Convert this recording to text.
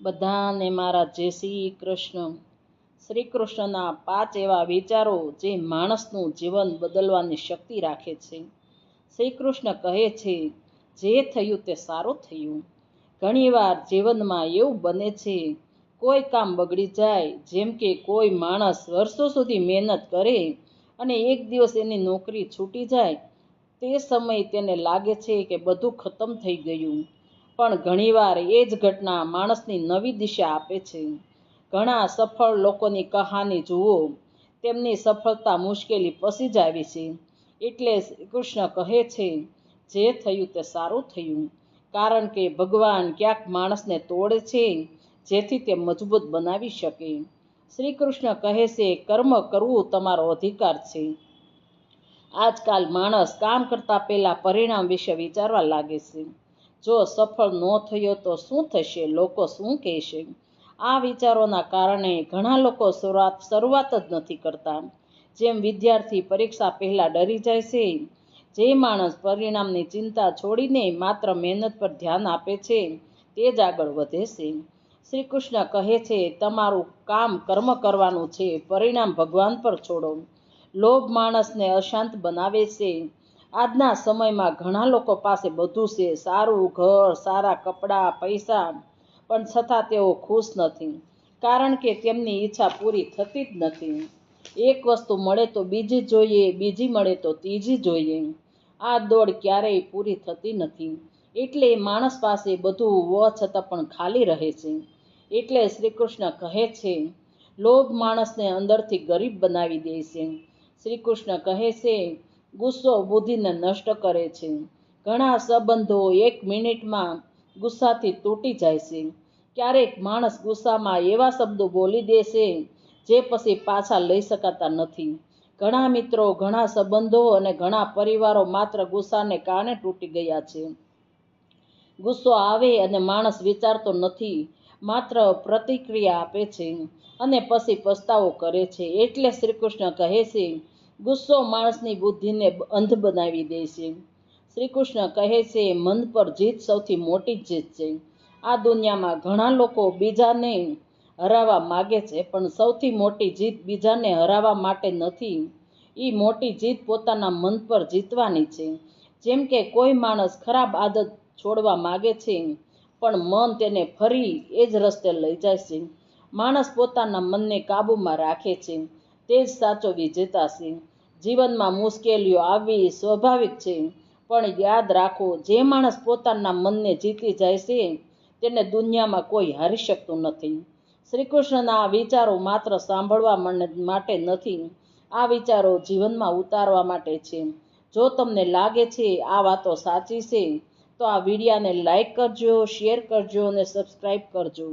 બધાને મારા જય શ્રી કૃષ્ણ. શ્રી કૃષ્ણના 5 એવા વિચારો જે માણસનું જીવન બદલવાની શક્તિ રાખે છે. શ્રી કૃષ્ણ કહે છે, જે થયું તે સારું થયું. ઘણીવાર જીવનમાં એવું બને છે, કોઈ કામ બગડી જાય, જેમ કે કોઈ માણસ વર્ષો સુધી મહેનત કરે અને એક દિવસ એની નોકરી છૂટી જાય. તે સમયે તેને લાગે છે કે બધું ખતમ થઈ ગયું. પણ ઘણીવાર એ જ ઘટના માણસની નવી દિશા આપે છે. ઘણા સફળ લોકોની કહાની જુઓ, તેમની સફળતા મુશ્કેલી પછી જ આવી છે. એટલે કૃષ્ણ કહે છે, જે થયું તે સારું થયું. કારણ કે ભગવાન ક્યાંક માણસને તોડે છે, જેથી તે મજબૂત બનાવી શકે. શ્રી કૃષ્ણ કહે છે, કર્મ કરવું તમારો અધિકાર છે. આજકાલ માણસ કામ કરતા પહેલા પરિણામ વિશે વિચારવા લાગે છે. જો સફળ ન થયો તો શું થશે, લોકો શું કહેશે? આ વિચારોના કારણે ઘણા લોકો શરૂઆત જ નથી કરતા. જેમ વિદ્યાર્થી પરીક્ષા પહેલા ડરી જાય છે, જે માણસ પરિણામની ચિંતા છોડીને માત્ર મહેનત પર ધ્યાન આપે છે, તે જ આગળ વધે છે. શ્રી કૃષ્ણ કહે છે, તમારું કામ કર્મ કરવાનું છે, પરિણામ ભગવાન પર છોડો. લોભ માણસને અશાંત બનાવે છે. આજના સમયમાં ઘણા લોકો પાસે બધું છે, સારું ઘર, સારા કપડાં, પૈસા, પણ છતાં તેઓ ખુશ નથી. કારણ કે તેમની ઈચ્છા પૂરી થતી જ નથી. એક વસ્તુ મળે તો બીજી જોઈએ, બીજી મળે તો ત્રીજી જોઈએ. આ દોડ ક્યારેય પૂરી થતી નથી. એટલે માણસ પાસે બધું હોવા છતાં પણ ખાલી રહે છે. એટલે શ્રી કૃષ્ણ કહે છે, લોભ માણસને અંદરથી ગરીબ બનાવી દે છે. શ્રી કૃષ્ણ કહે છે, ગુસ્સો બુદ્ધિને નષ્ટ કરે છે. ઘણા સંબંધો 1 મિનિટમાં ગુસ્સાથી તૂટી જાય છે. ક્યારેક માણસ ગુસ્સામાં એવા શબ્દો બોલી દે છે, જે પછી પાછા લઈ શકાતા નથી. ઘણા મિત્રો, ઘણા સંબંધો અને ઘણા પરિવારો માત્ર ગુસ્સાને કારણે તૂટી ગયા છે. ગુસ્સો આવે અને માણસ વિચારતો નથી, માત્ર પ્રતિક્રિયા આપે છે અને પછી પસ્તાવો કરે છે. એટલે શ્રી કૃષ્ણ કહે છે, ગુસ્સો માણસની બુદ્ધિને અંધ બનાવી દે છે. શ્રી કૃષ્ણ કહે છે, મન પર જીત સૌથી મોટી જીત છે. આ દુનિયામાં ઘણા લોકો બીજાને હરાવવા માગે છે, પણ સૌથી મોટી જીત બીજાને હરાવવા માટે નથી. એ મોટી જીત પોતાના મન પર જીતવાની છે. જેમ કે કોઈ માણસ ખરાબ આદત છોડવા માગે છે, પણ મન તેને ફરી એ જ રસ્તે લઈ જાય છે. માણસ પોતાના મનને કાબૂમાં રાખે છે, તે જ સાચો વિજેતા છે. જીવનમાં મુશ્કેલીઓ આવવી સ્વાભાવિક છે, પણ યાદ રાખો, જે માણસ પોતાના મનને જીતી જાય છે, તેને દુનિયામાં કોઈ હારી શકતું નથી. શ્રી કૃષ્ણના આ વિચારો માત્ર સાંભળવા માટે નથી, આ વિચારો જીવનમાં ઉતારવા માટે છે. જો તમને લાગે છે આ વાતો સાચી છે, તો આ વિડીયોને લાઈક કરજો, શેર કરજો અને સબસ્ક્રાઈબ કરજો.